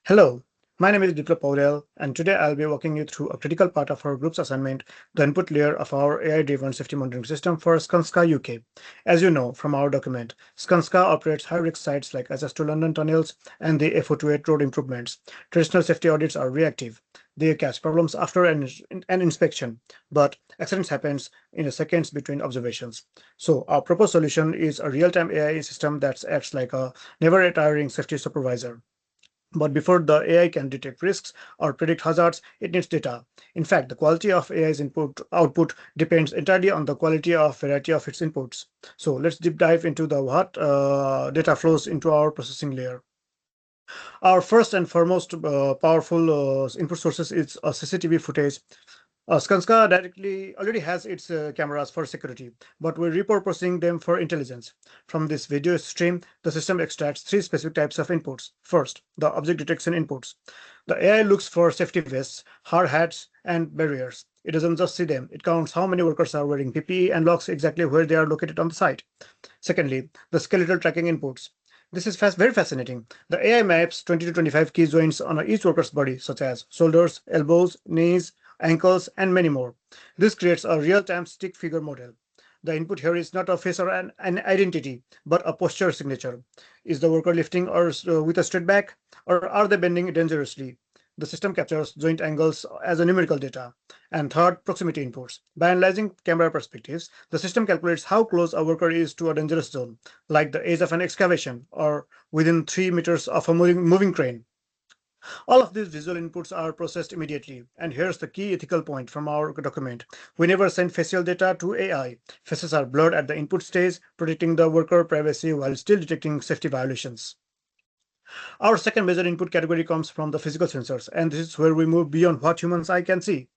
Hello, my name is Diplo Paudel, and today I'll be walking you through a critical part of our group's assignment, the input layer of our AI-driven safety monitoring system for Skanska UK. As you know from our document, Skanska operates high-risk sites like access to London tunnels and the FO28 road improvements. Traditional safety audits are reactive. They catch problems after an inspection, but accidents happens in the seconds between observations. So our proposed solution is a real-time AI system that acts like a never-retiring safety supervisor. But before the AI can detect risks or predict hazards, it needs data. In fact, the quality of AI's input output depends entirely on the quality of variety of its inputs. So let's deep dive into the what data flows into our processing layer. Our first and foremost powerful input sources is CCTV footage. Skanska directly already has its cameras for security, but we're repurposing them for intelligence. From this video stream, the system extracts three specific types of inputs. First, the object detection inputs. The AI looks for safety vests, hard hats, and barriers. It doesn't just see them, it counts how many workers are wearing PPE and logs exactly where they are located on the site. Secondly, the skeletal tracking inputs. This is very fascinating. The AI maps 20 to 25 key joints on each worker's body, such as shoulders, elbows, knees, ankles, and many more. This creates a real-time stick figure model. The input here is not a face or an identity, but a posture signature. Is the worker lifting or with a straight back, or are they bending dangerously? The system captures joint angles as a numerical data. And third, proximity inputs. By analyzing camera perspectives, the system calculates how close a worker is to a dangerous zone, like the edge of an excavation or within 3 meters of a moving crane. All of these visual inputs are processed immediately. And here's the key ethical point from our document. We never send facial data to AI. Faces are blurred at the input stage, protecting the worker privacy while still detecting safety violations. Our second major input category comes from the physical sensors, and this is where we move beyond what humans' eye can see.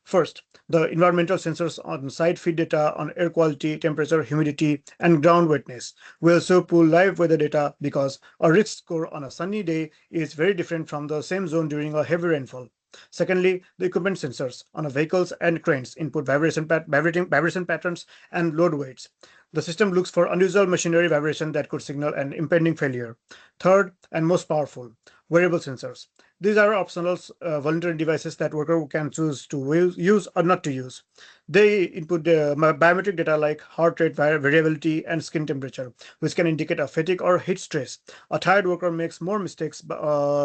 First, the environmental sensors on site feed data on air quality, temperature, humidity, and ground wetness. We also pull live weather data because a risk score on a sunny day is very different from the same zone during a heavy rainfall. Secondly, the equipment sensors on vehicles and cranes input vibration patterns and load weights. The system looks for unusual machinery vibration that could signal an impending failure. Third, and most powerful, wearable sensors. These are optional voluntary devices that worker can choose to use or not to use. They input biometric data like heart rate variability and skin temperature, which can indicate a fatigue or heat stress. A tired worker makes more mistakes than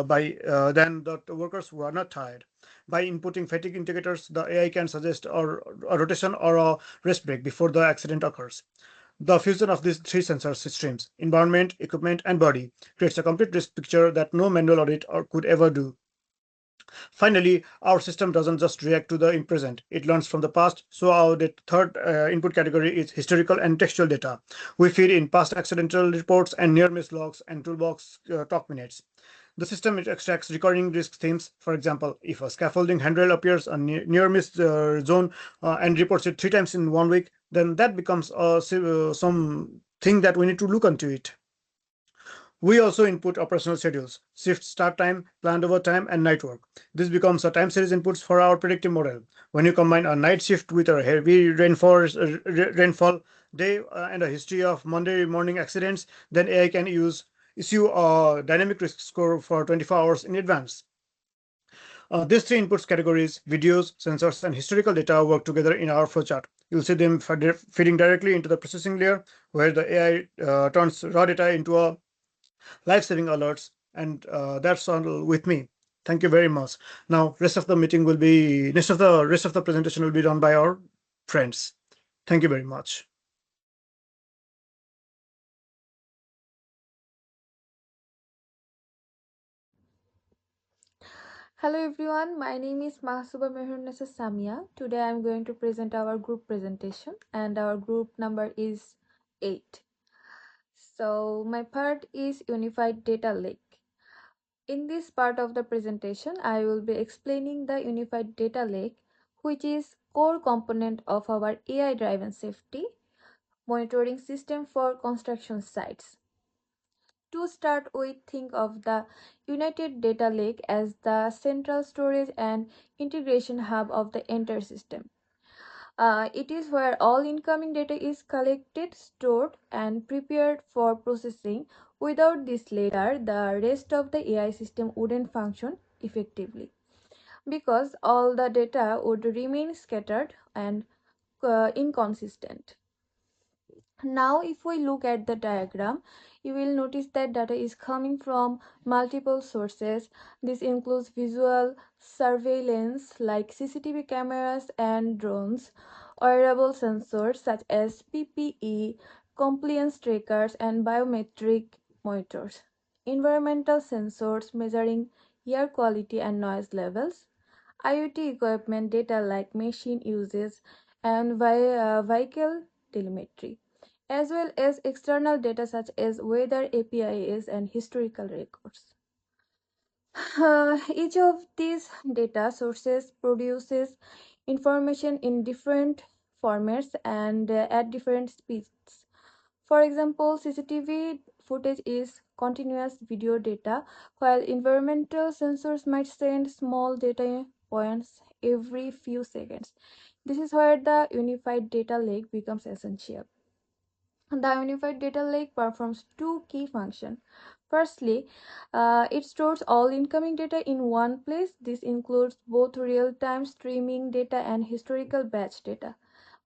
the workers who are not tired. By inputting fatigue indicators, the AI can suggest a rotation or a rest break before the accident occurs. The fusion of these three sensor systems, environment, equipment, and body, creates a complete risk picture that no manual audit could ever do. Finally, our system doesn't just react to the present, it learns from the past. So our third input category is historical and textual data. We feed in past accidental reports and near miss logs and toolbox talk minutes. The system extracts recurring risk themes. For example, if a scaffolding handrail appears a near miss zone and reports it 3 times in 1 week, then that becomes some thing that we need to look into it. We also input operational schedules, shift start time, planned overtime, and night work. This becomes a time series inputs for our predictive model. When you combine a night shift with a heavy rainfall day and a history of Monday morning accidents, then AI can issue a dynamic risk score for 24 hours in advance. These three inputs categories, videos, sensors, and historical data work together in our flowchart. You'll see them feeding directly into the processing layer, where the AI turns raw data into a life-saving alerts, and that's all with me. Thank you very much. Now, rest of the presentation will be done by our friends. Thank you very much. Hello everyone, my name is Mahsuba Mehrunnesa Samia. Today I am going to present our group presentation and our group number is 8. So my part is Unified Data Lake. In this part of the presentation, I will be explaining the Unified Data Lake, which is core component of our AI-driven safety monitoring system for construction sites. To start with, think of the United Data Lake as the central storage and integration hub of the entire system. It is where all incoming data is collected, stored, and prepared for processing. Without this layer, the rest of the AI system wouldn't function effectively because all the data would remain scattered and inconsistent. Now, if we look at the diagram, you will notice that data is coming from multiple sources. This includes visual surveillance like CCTV cameras and drones, wearable sensors such as PPE, compliance trackers, and biometric monitors, environmental sensors measuring air quality and noise levels, IoT equipment data like machine uses and vehicle telemetry, as well as external data such as weather APIs and historical records. Each of these data sources produces information in different formats and at different speeds. For example, CCTV footage is continuous video data, while environmental sensors might send small data points every few seconds. This is where the unified data lake becomes essential. The unified data lake performs two key functions. Firstly, it stores all incoming data in one place. This includes both real-time streaming data and historical batch data.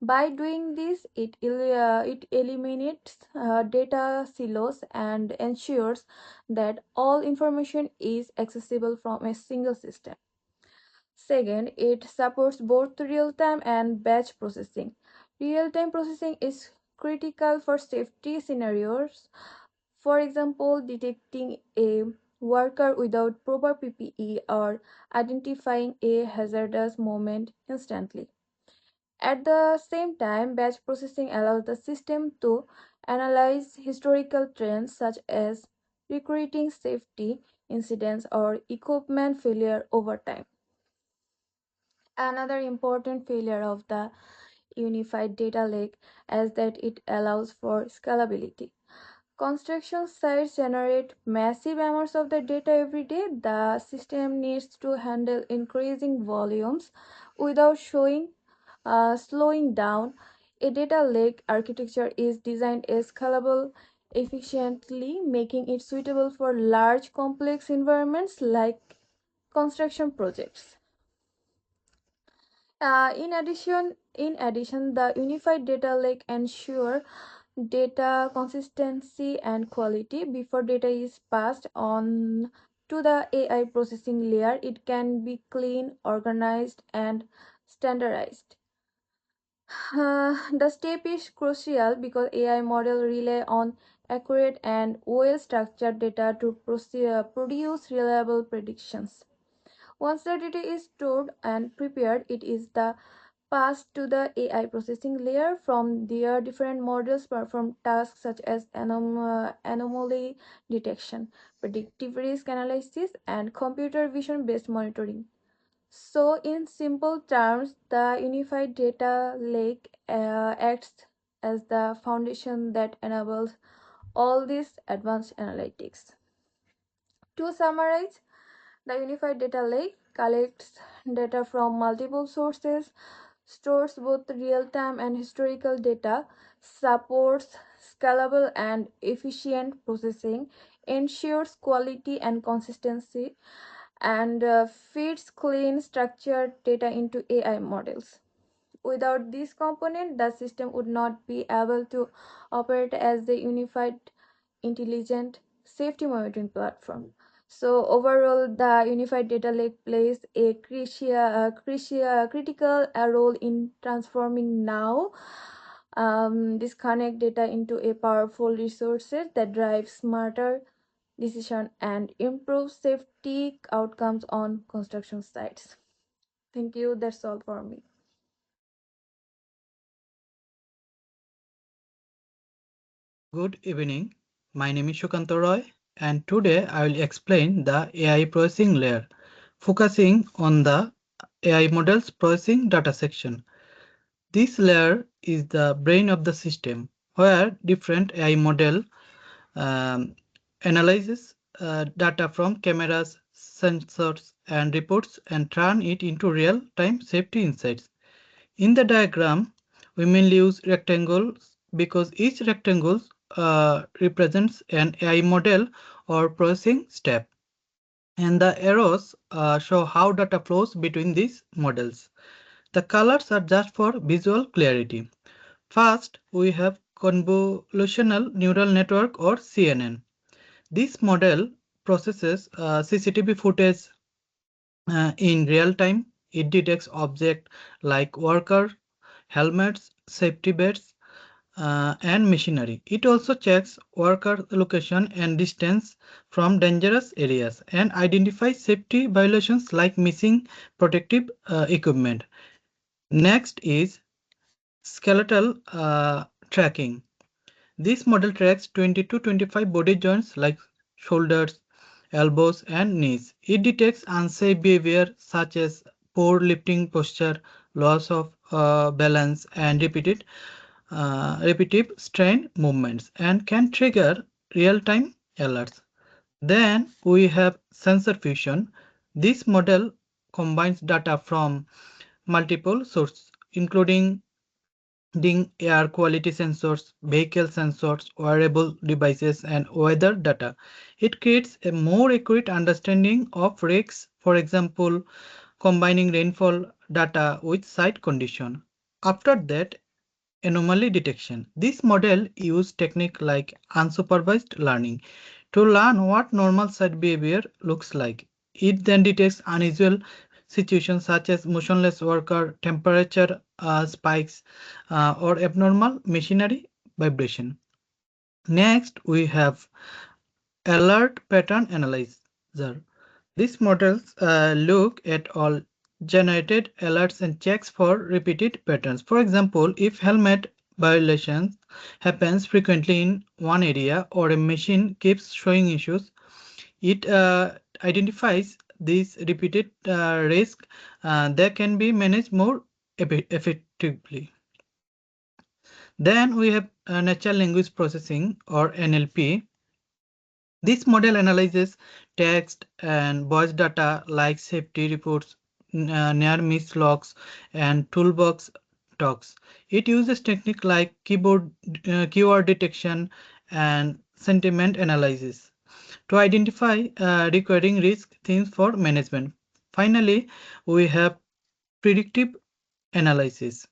By doing this, it eliminates data silos and ensures that all information is accessible from a single system. Second, it supports both real-time and batch processing. Real-time processing is critical for safety scenarios. For example, detecting a worker without proper PPE or identifying a hazardous movement instantly. At the same time, batch processing allows the system to analyze historical trends such as recruiting safety incidents or equipment failure over time. Another important failure of the unified data lake is that it allows for scalability. Construction sites generate massive amounts of the data every day. The system needs to handle increasing volumes without slowing down. A data lake architecture is designed as scalable efficiently, making it suitable for large complex environments like construction projects. In addition, the unified data lake ensure data consistency and quality. Before data is passed on to the AI processing layer, it can be clean, organized, and standardized. The step is crucial because AI models rely on accurate and well-structured data to produce reliable predictions. Once the data is stored and prepared, it is the passed to the AI processing layer. From there, different models perform tasks such as anomaly detection, predictive risk analysis, and computer vision based monitoring. So, in simple terms, the unified data lake acts as the foundation that enables all these advanced analytics. To summarize, the unified data lake collects data from multiple sources, stores both real time and historical data, supports scalable and efficient processing, ensures quality and consistency, and feeds clean, structured data into AI models. Without this component, the system would not be able to operate as a unified, intelligent safety monitoring platform. So overall, the unified data lake plays a critical role in transforming now this connect data into a powerful resources that drive smarter decision and improve safety outcomes on construction sites. Thank you. That's all for me. Good evening. My name is Shukanta Roy, and today I will explain the AI processing layer, focusing on the AI models processing data section. This layer is the brain of the system, where different AI model um, analyzes data from cameras, sensors, and reports and turn it into real-time safety insights. In the diagram, we mainly use rectangles because each rectangle represents an AI model or processing step, and the arrows show how data flows between these models. The colors are just for visual clarity. First, we have convolutional neural network or CNN. This model processes CCTV footage in real time. It detects objects like worker, helmets, safety belts, and machinery. It also checks worker location and distance from dangerous areas and identifies safety violations like missing protective equipment. Next is skeletal tracking. This model tracks 20 to 25 body joints like shoulders, elbows, and knees. It detects unsafe behavior such as poor lifting posture, loss of balance, and repetitive strain movements, and can trigger real-time alerts. Then we have sensor fusion. This model combines data from multiple sources, including air quality sensors, vehicle sensors, wearable devices, and weather data. It creates a more accurate understanding of risks, for example, combining rainfall data with site condition. After that, anomaly detection. This model uses technique like unsupervised learning to learn what normal site behavior looks like. It then detects unusual situations such as motionless worker, temperature spikes, or abnormal machinery vibration. Next, we have alert pattern analyzer. These models look at all generated alerts and checks for repeated patterns. For example, if helmet violations happens frequently in one area or a machine keeps showing issues, it identifies these repeated risks that can be managed more effectively. Then we have natural language processing or NLP. This model analyzes text and voice data like safety reports, near miss logs, and toolbox talks. It uses techniques like keyword detection and sentiment analysis to identify recurring risk themes for management. Finally, we have predictive analysis.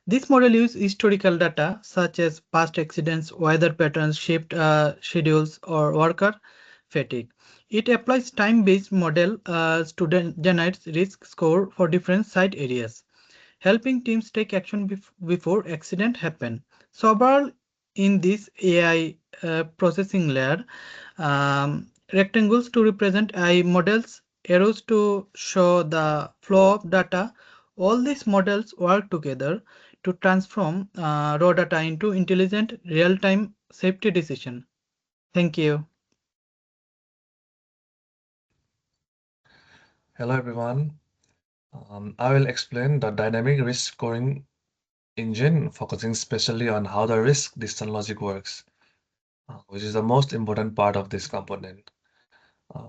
This model uses historical data such as past accidents, weather patterns, shift schedules, or worker fatigue. It applies time-based model to generate risk score for different site areas, helping teams take action before accident happen. So overall, in this AI processing layer, rectangles to represent AI models, arrows to show the flow of data. All these models work together to transform raw data into intelligent real-time safety decision. Thank you. Hello everyone. I will explain the dynamic risk scoring engine, focusing especially on how the risk decision logic works, which is the most important part of this component.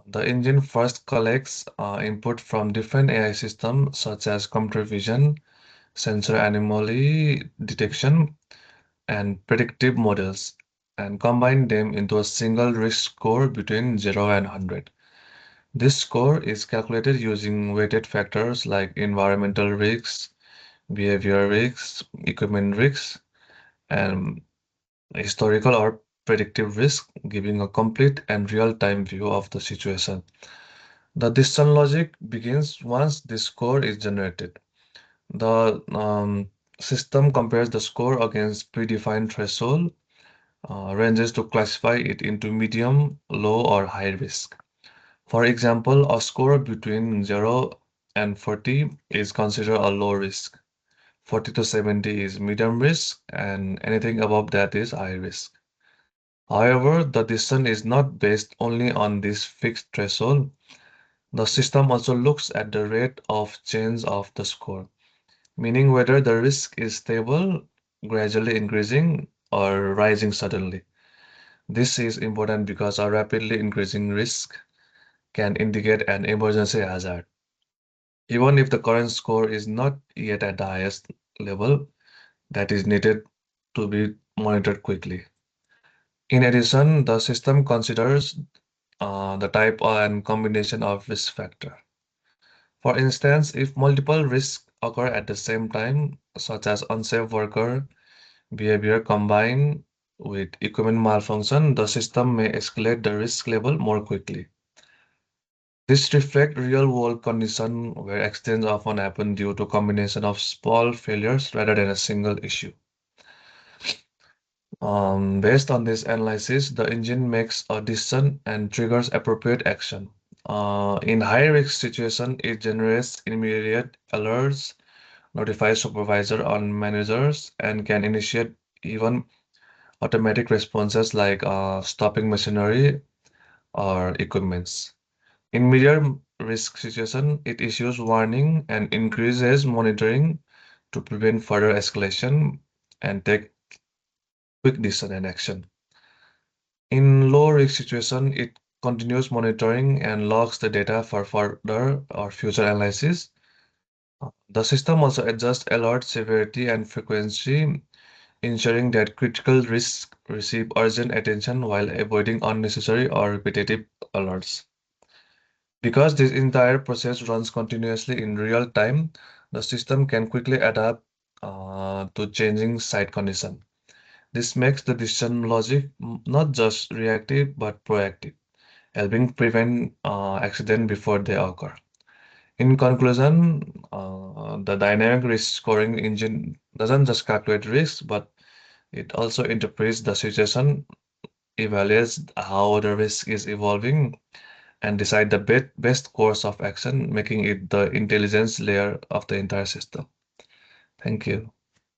The engine first collects input from different AI systems such as computer vision, sensor anomaly detection, and predictive models, and combine them into a single risk score between 0 and 100. This score is calculated using weighted factors like environmental risks, behavior risks, equipment risks, and historical or predictive risk, giving a complete and real-time view of the situation. The decision logic begins once this score is generated. The system compares the score against predefined threshold ranges to classify it into medium, low, or high risk. For example, a score between 0 and 40 is considered a low risk. 40 to 70 is medium risk, and anything above that is high risk. However, the decision is not based only on this fixed threshold. The system also looks at the rate of change of the score, meaning whether the risk is stable, gradually increasing, or rising suddenly. This is important because a rapidly increasing risk can indicate an emergency hazard. even if the current score is not yet at the highest level that is needed to be monitored quickly. In addition, the system considers the type and combination of risk factor. For instance, if multiple risks occur at the same time, such as unsafe worker behavior combined with equipment malfunction, the system may escalate the risk level more quickly. This reflects real-world conditions where accidents often happen due to combination of small failures rather than a single issue. Based on this analysis, the engine makes a decision and triggers appropriate action. In high-risk situation, it generates immediate alerts, notifies supervisor on managers, and can initiate even automatic responses like stopping machinery or equipments. In medium risk situation, it issues warning and increases monitoring to prevent further escalation and take quick decision and action. In low risk situation, it continues monitoring and logs the data for further or future analysis. The system also adjusts alert severity and frequency, ensuring that critical risks receive urgent attention while avoiding unnecessary or repetitive alerts. Because this entire process runs continuously in real time, the system can quickly adapt to changing site condition. This makes the decision logic not just reactive but proactive, helping prevent accident before they occur. In conclusion, the dynamic risk scoring engine doesn't just calculate risks, but it also interprets the situation, evaluates how the risk is evolving, and decide the best course of action, making it the intelligence layer of the entire system. Thank you.